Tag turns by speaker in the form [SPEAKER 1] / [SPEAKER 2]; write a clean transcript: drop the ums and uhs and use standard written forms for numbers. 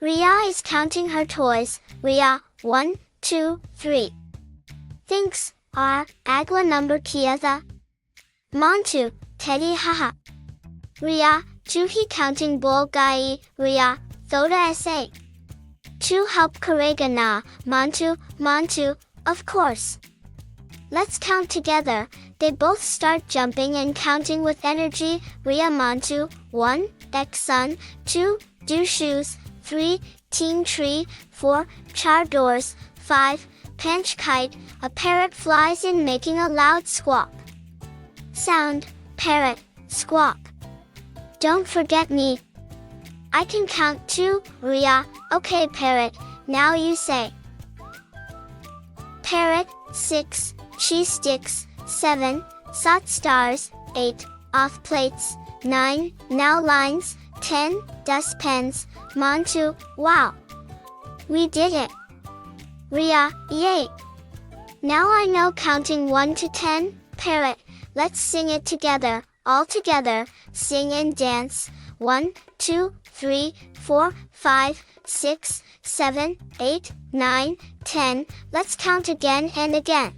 [SPEAKER 1] Riya is counting her toys. Riya, 1, 2, 3. Thanks, agla number kiya tha. Montu, teddy haha. Riya, juhi counting bol gai. Riya, thoda sa. Tu help karega na. Montu, of course. Let's count together. They both start jumping and counting with energy. Riya Montu, 1, ek sun, 2, do shoes, 3, teen tree, 4, char doors, 5, panch kite, a parrot flies in making a loud squawk. Sound, parrot, squawk. Don't forget me. I can count too, Riya. Okay parrot, now you say. Parrot, 6, cheese sticks, 7, sot stars, 8, off plates, 9, now lines, 10, dustpans. Montu, wow. We did it. Riya, yay. Now I know counting 1 to 10, parrot, let's sing it together, all together, sing and dance. 1, 2, 3, 4, 5, 6, 7, 8, 9, 10, let's count again and again.